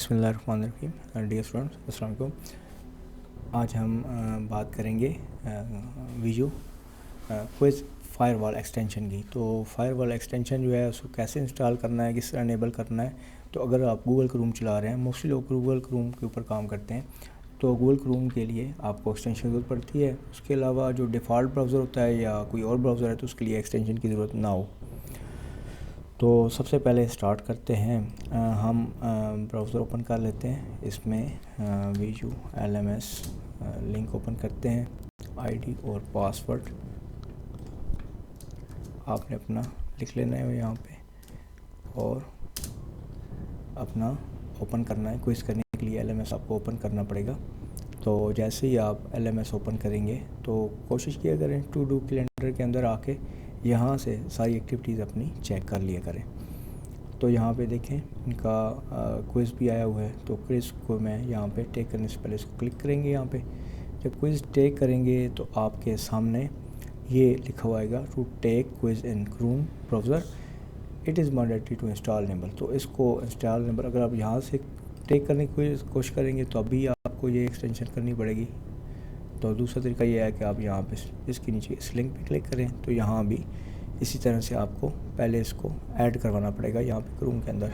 بسم اللہ الرحمن الرحیم. ڈیئر اسٹوڈنٹس السلام علیکم. آج ہم بات کریں گے ویجو کوئز فائر وال ایکسٹینشن کی. تو فائر وال ایکسٹینشن جو ہے اس کو کیسے انسٹال کرنا ہے, کس طرح انیبل کرنا ہے. تو اگر آپ گوگل کروم چلا رہے ہیں, موسٹلی لوگ گوگل کروم کے اوپر کام کرتے ہیں, تو گوگل کروم کے لیے آپ کو ایکسٹینشن کی ضرورت پڑتی ہے. اس کے علاوہ جو ڈیفالٹ براؤزر ہوتا ہے یا کوئی اور براؤزر ہے تو اس کے لیے ایکسٹینشن کی ضرورت نہ ہو. تو سب سے پہلے اسٹارٹ کرتے ہیں, ہم براؤزر اوپن کر لیتے ہیں. اس میں ویجو LMS لنک اوپن کرتے ہیں. ID اور پاسورڈ آپ نے اپنا لکھ لینا ہے یہاں پہ, اور اپنا اوپن کرنا ہے. کوئز کرنے کے لیے LMS آپ کو اوپن کرنا پڑے گا. تو جیسے ہی آپ LMS اوپن کریں گے تو کوشش کیا کریں ٹو ڈو کیلنڈر کے اندر آ کے یہاں سے ساری ایکٹیویٹیز اپنی چیک کر لیا کریں. تو یہاں پہ دیکھیں ان کا کوئز بھی آیا ہوا ہے. تو کوئز کو میں یہاں پہ ٹیک کرنے سے پہلے اس کو کلک کریں گے. یہاں پہ جب کوئز ٹیک کریں گے تو آپ کے سامنے یہ لکھا ہوا آئے گا to take quiz in Chrome browser it is mandatory to install enable. تو اس کو انسٹال نیبل اگر آپ یہاں سے ٹیک کرنے کی کوشش کریں گے تو ابھی آپ کو یہ ایکسٹینشن کرنی پڑے گی. تو دوسرا طریقہ یہ ہے کہ آپ یہاں پہ اس کے نیچے اس لنک پہ کلک کریں. تو یہاں بھی اسی طرح سے آپ کو پہلے اس کو ایڈ کروانا پڑے گا یہاں پہ کروم کے اندر.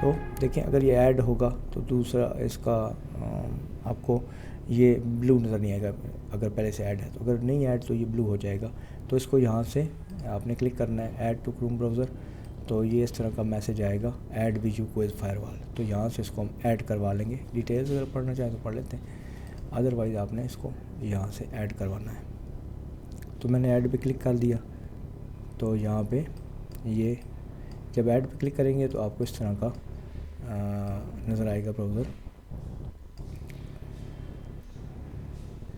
تو دیکھیں اگر یہ ایڈ ہوگا تو دوسرا اس کا آپ کو یہ بلو نظر نہیں آئے گا اگر پہلے سے ایڈ ہے. تو اگر نہیں ایڈ تو یہ بلو ہو جائے گا. تو اس کو یہاں سے آپ نے کلک کرنا ہے ایڈ ٹو کروم براؤزر. تو یہ اس طرح کا میسج آئے گا ایڈ ویجو کوئز فائر وال. تو یہاں سے اس کو ہم ایڈ کروا لیں گے. ڈیٹیلز اگر پڑھنا چاہیں تو پڑھ لیتے ہیں, ادروائز آپ نے اس کو یہاں سے ایڈ کروانا ہے. تو میں نے ایڈ پہ کلک کر دیا. تو یہاں پہ یہ جب ایڈ پہ کلک کریں گے تو آپ کو اس طرح کا نظر آئے گا براؤزر.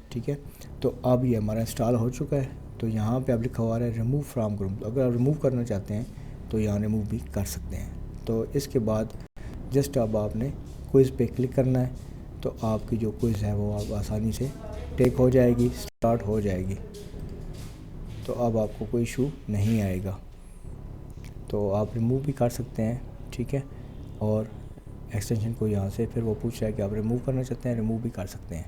ٹھیک ہے, تو اب یہ ہمارا انسٹال ہو چکا ہے. تو یہاں پہ اب لکھا ہوا ہے ریموو فرام کروم. تو اگر آپ ریموو کرنا چاہتے ہیں تو یہاں ریموو بھی کر سکتے ہیں. تو اس کے بعد جسٹ اب آپ نے کوئز پہ کلک کرنا ہے. تو آپ کی جو کوئز ہے وہ اب آسانی سے ٹیک ہو جائے گی, اسٹارٹ ہو جائے گی. تو اب آپ کو کوئی ایشو نہیں آئے گا. تو آپ ریموو بھی کر سکتے ہیں. ٹھیک ہے, اور ایکسٹینشن کو یہاں سے پھر وہ پوچھ رہا ہے کہ آپ ریموو کرنا چاہتے ہیں, ریموو بھی کر سکتے ہیں.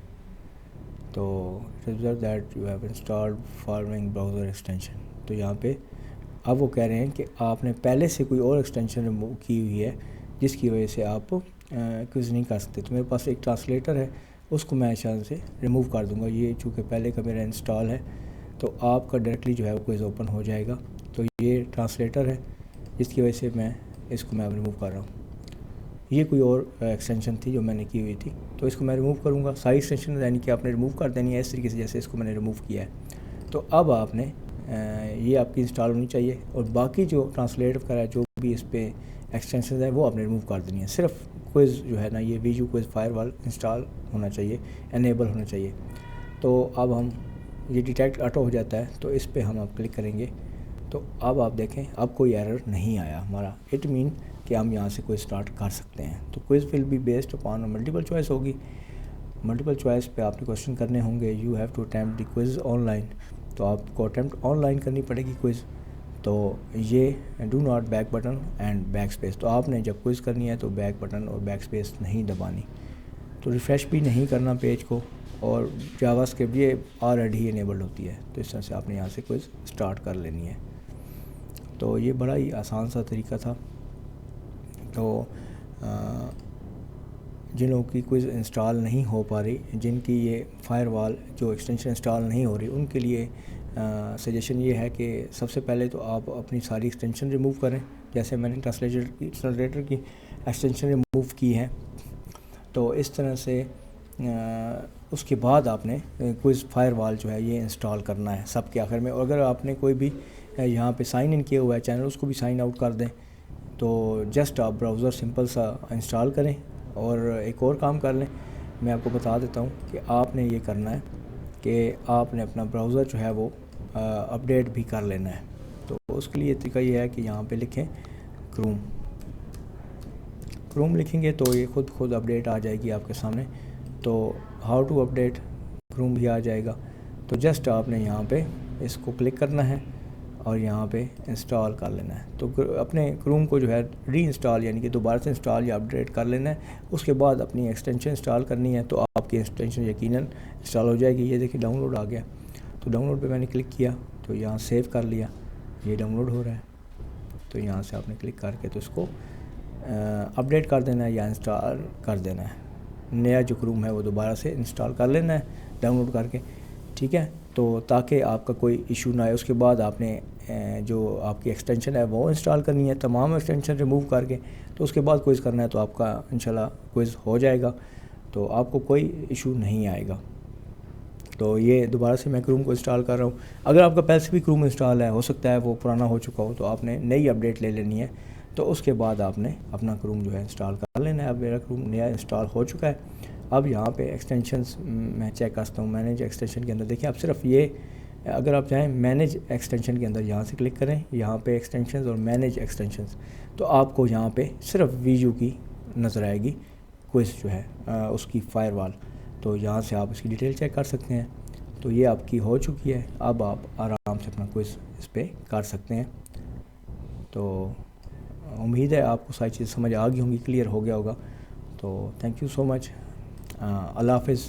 تو result that you have installed farming browser extension. تو یہاں پہ اب وہ کہہ رہے ہیں کہ آپ نے پہلے سے کوئی اور ایکسٹینشن ریموو کی ہوئی ہے جس کی وجہ سے آپ کوئز نہیں کر سکتے. تو میرے پاس ایک ٹرانسلیٹر ہے, اس کو میں شان سے ریموو کر دوں گا. یہ چونکہ پہلے کا میرا انسٹال ہے تو آپ کا ڈائریکٹلی جو ہے وہ کوئز اوپن ہو جائے گا. تو یہ ٹرانسلیٹر ہے جس کی وجہ سے میں اس کو میں ریموو کر رہا ہوں. یہ کوئی اور ایکسٹینشن تھی جو میں نے کی ہوئی تھی, تو اس کو میں ریموو کروں گا. ساری ایکسٹینشن یعنی کہ آپ نے ریموو کر دینی ہے اس طریقے سے جیسے اس کو میں نے ریموو کیا ہے. تو اب آپ نے یہ آپ کی انسٹال ہونی چاہیے, اور باقی جو ٹرانسلیٹ کرا ہے جو بھی اس پہ ایکسٹینشنز ہیں وہ آپ نے ریموو کر دینی ہے. صرف کوئز جو ہے نا یہ ویجو کوئز فائر وال انسٹال ہونا چاہیے, انیبل ہونا چاہیے. تو اب ہم یہ ڈیٹیکٹ آٹو ہو جاتا ہے, تو اس پہ ہم اب کلک کریں گے. تو اب آپ دیکھیں اب کوئی ایرر نہیں آیا ہمارا. اٹ مین کہ ہم یہاں سے کوئی اسٹارٹ کر سکتے ہیں. تو quiz will be based upon multiple choice ہوگی. ملٹیپل چوائس پہ آپ نے کوشچن کرنے ہوں گے. You have to attempt the quiz online. تو آپ کو اٹیمپٹ آن لائن کرنی پڑے گی کوئز. تو یہ do not back button and back space. تو آپ نے جب کوئز کرنی ہے تو بیک بٹن اور بیک اسپیس نہیں دبانی. تو ریفریش بھی نہیں کرنا پیج کو, اور جاوا اسکرپٹ یہ آلریڈی انیبلڈ ہوتی ہے. تو اس طرح سے آپ نے یہاں سے کوئز اسٹارٹ کر لینی ہے. تو یہ بڑا ہی آسان سا طریقہ تھا. تو جن لوگوں کی کوئز انسٹال نہیں ہو پا رہی, جن کی یہ فائر وال جو ایکسٹینشن انسٹال نہیں ہو رہی, ان کے لیے سجیشن یہ ہے کہ سب سے پہلے تو آپ اپنی ساری ایکسٹینشن ریموو کریں. جیسے میں نے ٹرانسلیٹر کی ایکسٹینشن ریموو کی ہے, تو اس طرح سے اس کے بعد آپ نے کوئز فائر وال جو ہے یہ انسٹال کرنا ہے سب کے آخر میں. اور اگر آپ نے کوئی بھی یہاں پہ سائن ان کیا ہوا ہے چینل, اس کو بھی سائن آؤٹ کر دیں. تو جسٹ آپ براؤزر سمپل سا انسٹال کریں اور ایک اور کام کر لیں. میں آپ کو بتا دیتا ہوں کہ آپ نے یہ کرنا ہے کہ آپ نے اپنا براؤزر جو ہے وہ اپڈیٹ بھی کر لینا ہے. تو اس کے لیے طریقہ یہ ہے کہ یہاں پہ لکھیں کروم لکھیں گے تو یہ خود اپڈیٹ آ جائے گی آپ کے سامنے. تو ہاؤ ٹو اپڈیٹ کروم بھی آ جائے گا. تو جسٹ آپ نے یہاں پہ اس کو کلک کرنا ہے اور یہاں پہ انسٹال کر لینا ہے. تو اپنے کروم کو جو ہے ری انسٹال یعنی کہ دوبارہ سے انسٹال یا اپڈیٹ کر لینا ہے. اس کے بعد اپنی ایکسٹینشن انسٹال کرنی ہے تو آپ کی ایکسٹینشن یقیناً انسٹال ہو جائے گی. یہ دیکھیں ڈاؤن لوڈ آ گیا, تو ڈاؤن لوڈ پہ میں نے کلک کیا تو یہاں سیو کر لیا, یہ ڈاؤن لوڈ ہو رہا ہے. تو یہاں سے آپ نے کلک کر کے تو اس کو اپڈیٹ کر دینا ہے یا انسٹال کر دینا ہے. نیا جو کروم ہے وہ دوبارہ سے انسٹال کر لینا ہے ڈاؤن لوڈ کر کے, ٹھیک ہے. تو تاکہ آپ کا کوئی ایشو نہ آئے. اس کے بعد آپ نے جو آپ کی ایکسٹینشن ہے وہ انسٹال کرنی ہے, تمام ایکسٹینشن ریموو کر کے. تو اس کے بعد کوئز کرنا ہے تو آپ کا انشاءاللہ کوئز ہو جائے گا, تو آپ کو کوئی ایشو نہیں آئے گا. تو یہ دوبارہ سے میں کروم کو انسٹال کر رہا ہوں. اگر آپ کا پہلے سے بھی کروم انسٹال ہے, ہو سکتا ہے وہ پرانا ہو چکا ہو, تو آپ نے نئی اپڈیٹ لے لینی ہے. تو اس کے بعد آپ نے اپنا کروم جو ہے انسٹال کر لینا ہے. اب میرا کروم نیا انسٹال ہو چکا ہے. اب یہاں پہ ایکسٹینشنز میں چیک کرتا ہوں. مینیج ایکسٹینشن کے اندر دیکھیں آپ صرف یہ, اگر آپ چاہیں مینیج ایکسٹینشن کے اندر یہاں سے کلک کریں, یہاں پہ ایکسٹینشنز اور مینیج ایکسٹینشنز, تو آپ کو یہاں پہ صرف ویڈیو کی نظر آئے گی, کوئز جو ہے اس کی فائر وال. تو یہاں سے آپ اس کی ڈیٹیل چیک کر سکتے ہیں. تو یہ آپ کی ہو چکی ہے. اب آپ آرام سے اپنا کوئز اس پہ کر سکتے ہیں. تو امید ہے آپ کو ساری چیز سمجھ آ گئی ہوں گی, کلیئر ہو گیا ہوگا. تو تھینک یو سو مچ. اللہ حافظ.